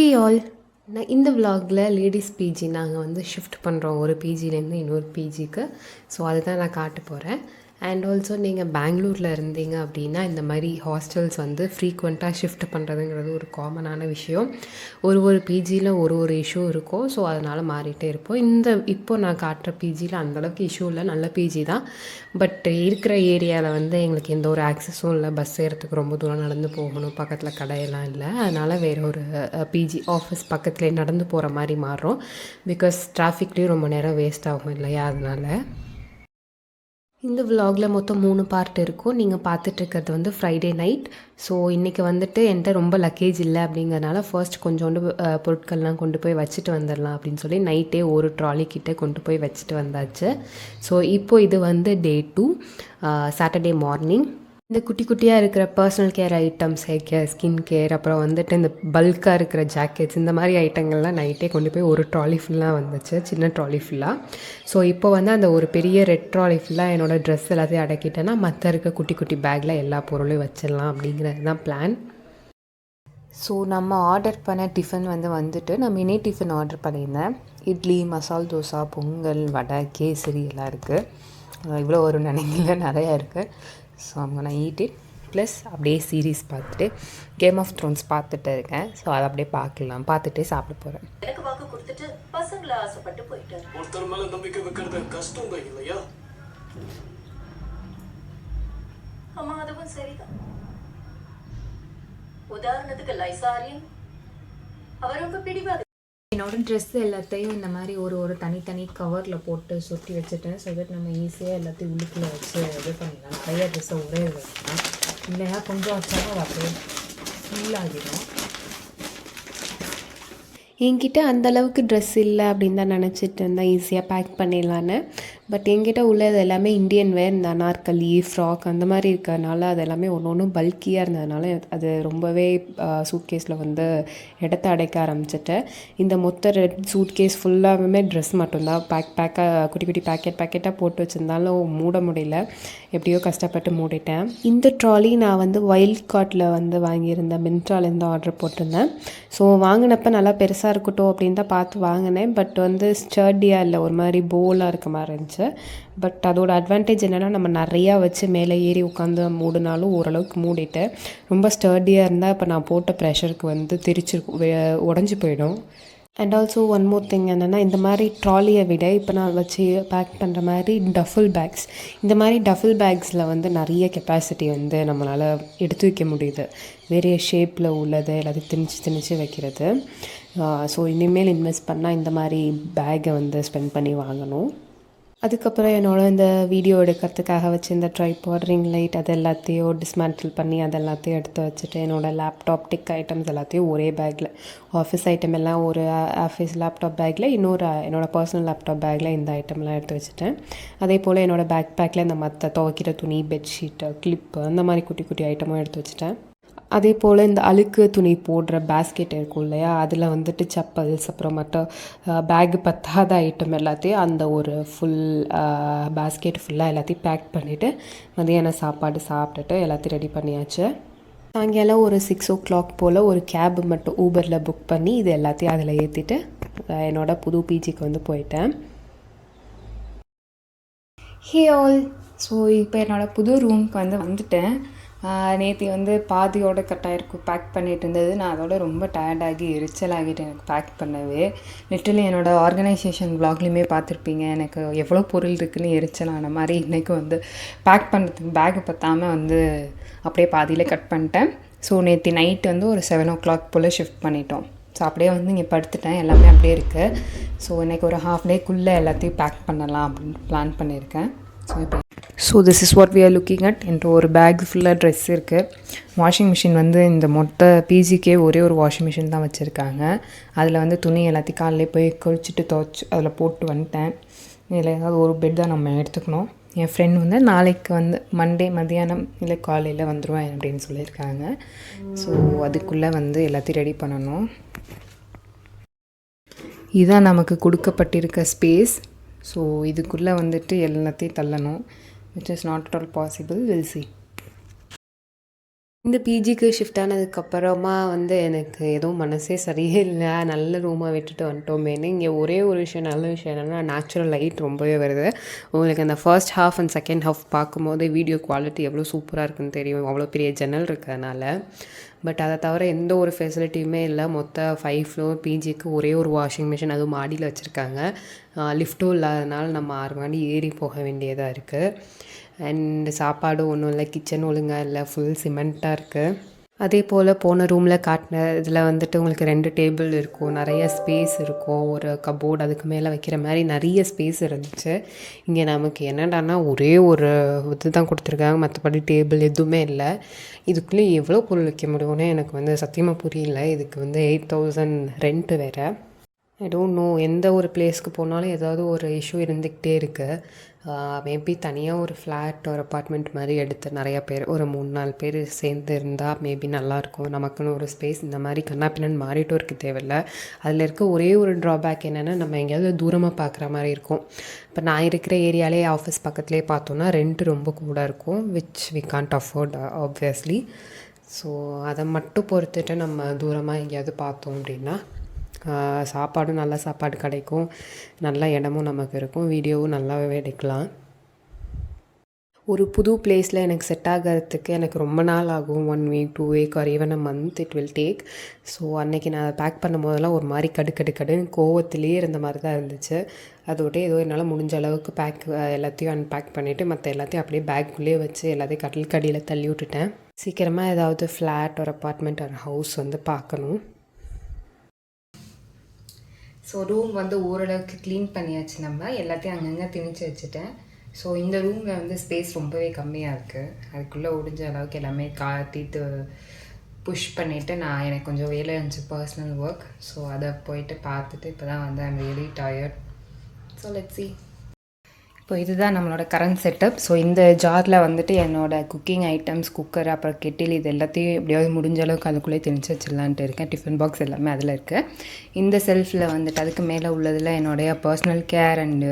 Hey all, நான் இந்த விலாகில் ladies PG நாங்கள் வந்து ஷிஃப்ட் பண்ணுறோம் ஒரு பிஜிலேருந்து இன்னொரு பிஜிக்கு. ஸோ அதுதான் நான் காட்ட போகிறேன். அண்ட் ஆல்சோ நீங்கள் பெங்களூரில் இருந்தீங்க அப்படின்னா இந்த மாதிரி ஹாஸ்டல்ஸ் வந்து ஃப்ரீக்வெண்ட்டாக ஷிஃப்ட் பண்ணுறதுங்கிறது ஒரு காமனான விஷயம். ஒரு பிஜியில் ஒரு இஷ்யூ இருக்கும். ஸோ அதனால் மாறிட்டே இருப்போம். இப்போது நான் காட்டுற பிஜியில் அந்தளவுக்கு இஷ்யூ இல்லை, நல்ல பிஜி தான். பட் இருக்கிற ஏரியாவில் வந்து எங்களுக்கு எந்த ஒரு ஆக்சஸும் இல்லை. பஸ் ஏறத்துக்கு ரொம்ப தூரம் நடந்து போகணும், பக்கத்தில் கடையெல்லாம் இல்லை. அதனால் வேறு ஒரு பிஜி ஆஃபீஸ் பக்கத்துலேயே நடந்து போகிற மாதிரி மாறுறோம். பிகாஸ் டிராஃபிக்லேயும் ரொம்ப நேரம் வேஸ்ட் ஆகும் இல்லையா, அதனால். இந்த விலாகில் மொத்தம் 3 பார்ட் இருக்கும். நீங்கள் பார்த்துட்ருக்கிறது வந்து ஃப்ரைடே நைட். ஸோ இன்றைக்கி வந்துட்டு என்கிட்ட ரொம்ப லக்கேஜ் இல்லை அப்படிங்கிறனால ஃபர்ஸ்ட் கொஞ்சோண்டு பொருட்கள்லாம் கொண்டு போய் வச்சுட்டு வந்துடலாம் அப்படின்னு சொல்லி நைட்டே ஒரு ட்ராலி கிட்டே கொண்டு போய் வச்சுட்டு வந்தாச்சு. ஸோ இப்போது இது வந்து டே 2 சாட்டர்டே மார்னிங். இந்த குட்டி குட்டியாக இருக்கிற personal care items, hair care, skin care, அப்புறம் வந்துட்டு இந்த பல்காக இருக்கிற ஜாக்கெட்ஸ், இந்த மாதிரி ஐட்டங்கள்லாம் நைட்டே கொண்டு போய் ஒரு ட்ராலி ஃபுல்லாக வந்துச்சு, சின்ன ட்ராலி ஃபுல்லாக. ஸோ இப்போ வந்து அந்த ஒரு பெரிய ரெட் ட்ராலி ஃபுல்லாக என்னோடய ட்ரெஸ் எல்லாத்தையும் அடக்கிட்டேன்னா மற்ற இருக்க குட்டி குட்டி பேக்கில் எல்லா பொருளையும் வச்சிடலாம் அப்படிங்கிறது தான் பிளான். ஸோ நம்ம ஆர்டர் பண்ண டிஃபன் வந்துட்டு நான் மினி டிஃபன் ஆர்டர் பண்ணியிருந்தேன். இட்லி, மசால் தோசை, பொங்கல், வடை, கேசரி எல்லாம் இருக்குது. இவ்வளோ ஒரு நினைக்கல, நிறையா இருக்குது. ஸோ நான் ஈட் இட். ப்ளஸ் அப்படியே சீரீஸ் பார்த்துட்டு கேம் ஆஃப் த்ரோன்ஸ் பார்த்துட்டு இருக்கேன். ஸோ அதை அப்படியே பார்த்துட்டே சாப்பிட போகிறேன். எனக்கு வாக்கு கொடுத்துட்டு பசங்களை ஆசைப்பட்டு போயிட்டாரு. ஒருத்தர் மேல நம்பிக்கை வைக்கிறது கஷ்டம் தான் இல்லையா? ஆமா, அதுவும் சரிதான். உதாரணத்துக்கு லைசாரியன், அவர் ரொம்ப பிடிவாது. என்னோடய ட்ரெஸ் எல்லாத்தையும் இந்த மாதிரி ஒரு தனித்தனி கவரில் போட்டு சொட்டி வச்சுட்டேன். ஸோ தட் நம்ம ஈஸியாக எல்லாத்தையும் உள்ளுக்குள்ளே வச்சு இது பண்ணிடலாம். கையாக ட்ரெஸ்ஸை ஒரே வச்சுக்கலாம். இல்லையா கொஞ்சம் வச்சாலும் அது அப்படியே ஃபுல்லாகிடும். என்கிட்ட அந்தளவுக்கு ட்ரெஸ் இல்லை அப்படின்னு தான் நினச்சிட்டு இருந்தேன், ஈஸியாக பேக் பண்ணிடலான்னு. பட் என்கிட்ட உள்ளது எல்லாமே இந்தியன் வேர், இந்த அனார்கலி, ஃப்ராக் அந்த மாதிரி இருக்கிறதுனால அது எல்லாமே ஒன்று பல்கியாக இருந்ததுனால அது ரொம்பவே சூட்கேஸில் வந்து இடத்த அடைக்க ஆரம்பிச்சிட்டேன். இந்த மொத்த ரெட் சூட்கேஸ் ஃபுல்லாகவே ட்ரெஸ் மட்டும்தான் பேக்காக குட்டி குட்டி பேக்கெட்டாக போட்டு வச்சுருந்தாலும் மூட முடியல. எப்படியோ கஷ்டப்பட்டு மூடிட்டேன். இந்த ட்ராலி நான் வந்து வைல்ட் கார்ட்டில் வந்து வாங்கியிருந்தேன், மின்ட்ராலேருந்து ஆர்டர் போட்டிருந்தேன். ஸோ வாங்கினப்போ நல்லா பெருசாக இருக்கட்டும் அப்படின்னு தான் பார்த்து வாங்கினேன். பட் வந்து ஸ்டர்டியாக இல்லை, ஒரு மாதிரி போலாக இருக்க மாதிரி இருந்துச்சு. பட் அதோட அட்வான்டேஜ் என்னென்னா நம்ம நிறையா வச்சு மேலே ஏறி உட்காந்து மூடினாலும் ஓரளவுக்கு மூடிட்டு, ரொம்ப ஸ்டர்டியாக இருந்தால் இப்போ நான் போட்ட ப்ரெஷருக்கு வந்து உடஞ்சி போயிடும். And also one more thing என்னென்னா, இந்த மாதிரி ட்ராலியை விட இப்போ நான் வச்சு பேக் பண்ணுற மாதிரி டஃபில் பேக்ஸ், இந்த மாதிரி டஃபில் பேக்ஸில் வந்து நிறைய கெப்பாசிட்டி வந்து நம்மளால் எடுத்து வைக்க முடியுது. வேறு ஷேப்பில் உள்ளது எல்லாத்தையும் திணிச்சு வைக்கிறது. ஸோ இனிமேல் இன்வெஸ்ட் பண்ணால் இந்த மாதிரி பேக்கை வந்து ஸ்பெண்ட் பண்ணி வாங்கணும். அதுக்கப்புறம் இந்த வீடியோ எடுக்கிறதுக்காக வச்சு இந்த ட்ரைபாட், ரிங் லைட் அது எல்லாத்தையும் டிஸ்மேண்டில் பண்ணி அது எல்லாத்தையும் எடுத்து வச்சுட்டு என்னோடய லேப்டாப், டிக் ஐட்டம்ஸ் எல்லாத்தையும் ஒரே பேக்கில், ஆஃபீஸ் ஐட்டம் எல்லாம் ஒரு ஆஃபீஸ் லேப்டாப் பேக்கில், என்னோடய பர்சனல் லேப்டாப் பேக்கில் இந்த ஐட்டம்லாம் எடுத்து வச்சுட்டேன். அதே போல் என்னோடய பேக்கில் இந்த மற்ற துவைக்கிற துணி, பெட்ஷீட்டு, கிளிப்பு அந்த மாதிரி குட்டி குட்டி ஐட்டமும் எடுத்து வச்சுட்டேன். அதே போல் இந்த அழுக்கு துணி போடுற பேஸ்கெட் இருக்கும் இல்லையா, அதில் வந்துட்டு செப்பல்ஸ், அப்புறம் மட்டும் பேக்கு பத்தாத ஐட்டம் எல்லாத்தையும் அந்த ஒரு ஃபுல் பேஸ்கெட் ஃபுல்லாக எல்லாத்தையும் பேக் பண்ணிவிட்டு மதியான சாப்பாடு சாப்பிட்டுட்டு எல்லாத்தையும் ரெடி பண்ணியாச்சு. சாயங்காலம் ஒரு 6 o'clock போல் ஒரு கேப் மட்டும் ஊபரில் புக் பண்ணி இது எல்லாத்தையும் அதில் ஏற்றிட்டு என்னோடய புது பிஜிக்கு வந்து போயிட்டேன். ஹே ஆல், ஸோ இப்போ என்னோடய புது ரூமுக்கு வந்துட்டேன். நேற்று வந்து பாதியோட கட்டாயிருக்கும் பேக் பண்ணிகிட்டு இருந்தது. நான் அதோட ரொம்ப டயர்டாகி எரிச்சலாகிட்டு எனக்கு பேக் பண்ணவே. லிட்டரலி என்னோடய ஆர்கனைசேஷன் வ்ளாக்லேயுமே பார்த்துருப்பீங்க, எனக்கு எவ்வளோ பொருள் இருக்குதுன்னு எரிச்சலான மாதிரி. இன்றைக்கி வந்து பேக் பண்ணுறதுக்கு பேக்கு பற்றாமல் வந்து அப்படியே பாதியிலே கட் பண்ணிட்டேன். ஸோ நேற்று நைட்டு வந்து ஒரு 7 o'clock போல் ஷிஃப்ட் பண்ணிட்டோம். ஸோ அப்படியே வந்து இங்கே படுத்துட்டேன், எல்லாமே அப்படியே இருக்குது. ஸோ இன்றைக்கி ஒரு ½ டேக்குள்ளே எல்லாத்தையும் பேக் பண்ணலாம் அப்படின்னு பிளான் பண்ணியிருக்கேன். So this is what we are looking at. என்ற ஒரு பேக் ஃபுல்லாக ட்ரெஸ் இருக்குது. வாஷிங் மிஷின் வந்து இந்த மொத்த பிஜிக்கே ஒரே ஒரு வாஷிங் மிஷின் தான் வச்சுருக்காங்க. அதில் வந்து துணி எல்லாத்தையும் காலையிலே போய் குளிச்சுட்டு துவைச்சி அதில் போட்டு வந்துட்டேன். இதில் ஏதாவது ஒரு பெட் தான் நம்ம எடுத்துக்கணும். என் ஃப்ரெண்ட் வந்து நாளைக்கு வந்து மண்டே மத்தியானம் இல்லை காலையில் வந்துடுவேன் அப்படின்னு சொல்லியிருக்காங்க. ஸோ அதுக்குள்ளே வந்து எல்லாத்தையும் ரெடி பண்ணணும். இதுதான் நமக்கு கொடுக்கப்பட்டிருக்க ஸ்பேஸ். ஸோ இதுக்குள்ளே வந்துட்டு எல்லாத்தையும் தள்ளணும், which is not at all possible. We'll see. இந்த பிஜிக்கு ஷிஃப்ட் ஆனதுக்கப்புறமா வந்து எனக்கு எதுவும் மனசே சரியே இல்லை, நல்ல ரூமாக விட்டுட்டு வந்துட்டோமேன்னு. இங்கே ஒரே ஒரு விஷயம் நல்ல விஷயம் என்னென்னா நேச்சுரல் லைட் ரொம்பவே வருது. உங்களுக்கு அந்த first half and second half பார்க்கும்போது வீடியோ குவாலிட்டி எவ்வளோ சூப்பராக இருக்குன்னு தெரியும், அவ்வளோ பெரிய ஜன்னல் இருக்கிறதுனால. பட் அதை தவிர எந்த ஒரு ஃபெசிலிட்டியுமே இல்லை. மொத்த 5 ஃப்ளோர் பிஜிக்கு ஒரே ஒரு வாஷிங் மிஷின், அதுவும் மாடியில் வச்சுருக்காங்க. லிஃப்ட்டும் இல்லாதனால நம்ம 6 மாடி ஏறி போக வேண்டியதாக இருக்குது. அண்ட் சாப்பாடும் ஒன்றும் இல்லை, கிச்சன் ஒழுங்காக இல்லை, ஃபுல் சிமெண்ட்டாக இருக்குது. அதே போல் போன ரூமில் காட்டின இதில் வந்துட்டு உங்களுக்கு 2 டேபிள் இருக்கும், நிறைய ஸ்பேஸ் இருக்கும், ஒரு கபோர்டு அதுக்கு மேலே வைக்கிற மாதிரி நிறைய ஸ்பேஸ் இருந்துச்சு. இங்கே நமக்கு என்னடான்னா ஒரே ஒரு இது தான் கொடுத்துருக்காங்க, மற்றபடி டேபிள் எதுவுமே இல்லை. இதுக்குள்ளே எவ்வளோ பொருள் வைக்க முடியும்னு எனக்கு வந்து சத்தியமாக புரியல. இதுக்கு வந்து 8,000 ரெண்ட்டு வேறு. ஐ டோன்ட் நோ, எந்த ஒரு பிளேஸ்க்கு போனாலும் ஏதாவது ஒரு இஷ்யூ இருந்துக்கிட்டே இருக்குது. மேபி தனியாக ஒரு ஃப்ளாட் ஒரு அப்பார்ட்மெண்ட் மாதிரி எடுத்து நிறையா பேர் ஒரு 3-4 பேர் சேர்ந்து இருந்தால் மேபி நல்லாயிருக்கும். நமக்குன்னு ஒரு ஸ்பேஸ் இந்த மாதிரி கண்ணாப்பின்னு மாறிட்டும் இருக்க தேவையில்ல. அதில் இருக்க ஒரே ஒரு ட்ராபேக் என்னென்னா நம்ம எங்கேயாவது தூரமாக பார்க்குற மாதிரி இருக்கும். இப்போ நான் இருக்கிற ஏரியாலே ஆஃபீஸ் பக்கத்துலேயே பார்த்தோன்னா ரெண்ட்டு ரொம்ப கூட இருக்கும், which we can't afford obviously. So அதை மட்டும் பொறுத்துட்டு நம்ம தூரமாக எங்கேயாவது பார்த்தோம் அப்படின்னா சாப்பாடும் நல்ல சாப்பாடு கிடைக்கும், நல்ல இடமும் நமக்கு இருக்கும், வீடியோவும் நல்லாவே எடுக்கலாம். ஒரு புது பிளேஸில் எனக்கு செட் ஆகிறதுக்கு எனக்கு ரொம்ப நாள் ஆகும், 1 week 2 week or even a month it will take. So அன்றைக்கி நான் பேக் பண்ணும் போதெல்லாம் ஒரு மாதிரி கடுன்னு கோவத்திலே இருந்த மாதிரி தான் இருந்துச்சு. அதோட ஏதோ என்னால் முடிஞ்ச அளவுக்கு எல்லாத்தையும் அன்பேக் பண்ணிவிட்டு மற்ற எல்லாத்தையும் அப்படியே பேக்குள்ளேயே வச்சு எல்லாத்தையும் கட்டில் தள்ளி விட்டுட்டேன். சீக்கிரமாக ஏதாவது ஃப்ளாட் ஒரு அப்பார்ட்மெண்ட் ஒரு ஹவுஸ் வந்து பார்க்கணும். ஸோ ரூம் வந்து ஓரளவுக்கு க்ளீன் பண்ணியாச்சு, நம்ம எல்லாத்தையும் அங்கங்கே திணிச்சு வச்சுட்டேன். ஸோ இந்த ரூமில் வந்து ஸ்பேஸ் ரொம்பவே கம்மியாக இருக்குது. அதுக்குள்ளே முடிஞ்ச அளவுக்கு எல்லாமே தீர்த்து புஷ் பண்ணிவிட்டு எனக்கு கொஞ்சம் வேலை இருந்துச்சு, பர்சனல் ஒர்க். ஸோ அதை போயிட்டு பார்த்துட்டு இப்போ தான் வந்து I'm really tired. So let's see. இப்போ இதுதான் நம்மளோட கரண்ட் செட்டப். ஸோ இந்த ஜாரில் வந்துட்டு என்னோடய குக்கிங் ஐட்டம்ஸ், குக்கர், அப்புறம் கெட்டில், இது எல்லாத்தையும் எப்படியாவது முடிஞ்ச அளவுக்கு அதுக்குள்ளே திணிச்சு வச்சிடலான்ட்டு இருக்கேன். டிஃபன் பாக்ஸ் எல்லாமே அதில் இருக்குது. இந்த செல்ஃபில் வந்துட்டு அதுக்கு மேலே உள்ளதில் என்னுடைய பர்சனல் கேர் அண்டு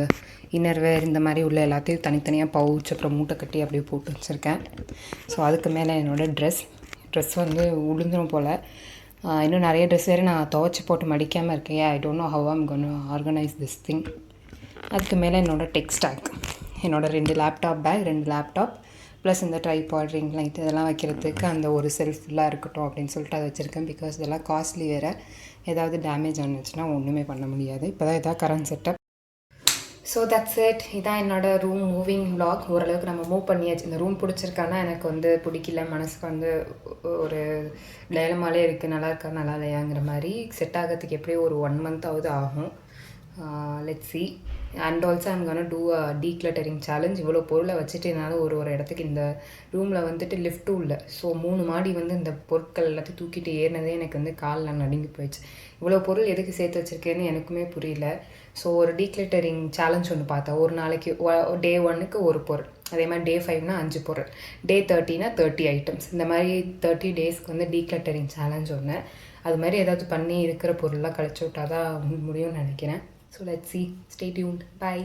இன்னர்வேர் இந்த மாதிரி உள்ள எல்லாத்தையும் தனித்தனியாக பவுச் அப்புறம் மூட்டை கட்டி அப்படியே போட்டு வச்சுருக்கேன். ஸோ அதுக்கு மேலே என்னோடய ட்ரெஸ் வந்து உளுந்துடும் போல். இன்னும் நிறைய ட்ரெஸ் வேறு நான் துவைச்சி போட்டு மடிக்காமல் இருக்கேன். I don't know how I'm gonna organise this thing. அதுக்கு மேலே என்னோடய டெக் ஸ்டாக், என்னோடய 2 லேப்டாப் பேக், 2 லேப்டாப் ப்ளஸ் இந்த ட்ரைபாட், ரிங் லைட் இதெல்லாம் வைக்கிறதுக்கு அந்த ஒரு செல்ஃப் ஃபுல்லாக இருக்கட்டும் அப்படின்னு சொல்லிட்டு அதை வச்சுருக்கேன். பிகாஸ் இதெல்லாம் காஸ்ட்லி வேறு, ஏதாவது டேமேஜ் ஆனிச்சுன்னா ஒன்றுமே பண்ண முடியாது. இப்போ தான் இதான் current setup. So that's it. இதான் என்னோடய ரூம் மூவிங் vlog. ஓரளவுக்கு நம்ம மூவ் பண்ணியாச்சு. இந்த ரூம் பிடிச்சிருக்கானா எனக்கு வந்து பிடிக்கல, மனசுக்கு வந்து ஒரு டைலமாலே இருக்குது, நல்லா இருக்கா நல்லா இல்லையாங்கிற மாதிரி. செட் ஆகிறதுக்கு எப்படியும் ஒரு 1 மந்த்தாவது ஆகும். Let's see. And also I'm gonna do a decluttering challenge. இவ்வளோ பொருளை வச்சுட்டு என்னால் ஒரு இடத்துக்கு இந்த ரூமில் வந்துட்டு லிஃப்ட்டும் இல்லை. ஸோ 3 மாடி வந்து இந்த பொருட்கள் எல்லாத்தையும் தூக்கிட்டு ஏறினதே எனக்கு வந்து காலில் நடுங்கி போயிடுச்சு. இவ்வளோ பொருள் எதுக்கு சேர்த்து வச்சுருக்கேன்னு எனக்குமே புரியல. ஸோ ஒரு டீக்ளட்டரிங் சேலஞ்ச் ஒன்று பார்த்தேன். ஒரு நாளைக்கு டே 1க்கு ஒரு பொருள், அதே மாதிரி டே 5னா 5 பொருள், டே 30னா 30 ஐட்டம்ஸ், இந்த மாதிரி 30 டேஸ்க்கு வந்து டீக்ளட்டரிங் சேலஞ்ச் ஒன்று. அது மாதிரி ஏதாவது பண்ணி இருக்கிற பொருள்லாம் கழிச்சு விட்டால் தான் முடியும்னு நினைக்கிறேன். So let's see. Stay tuned. Bye.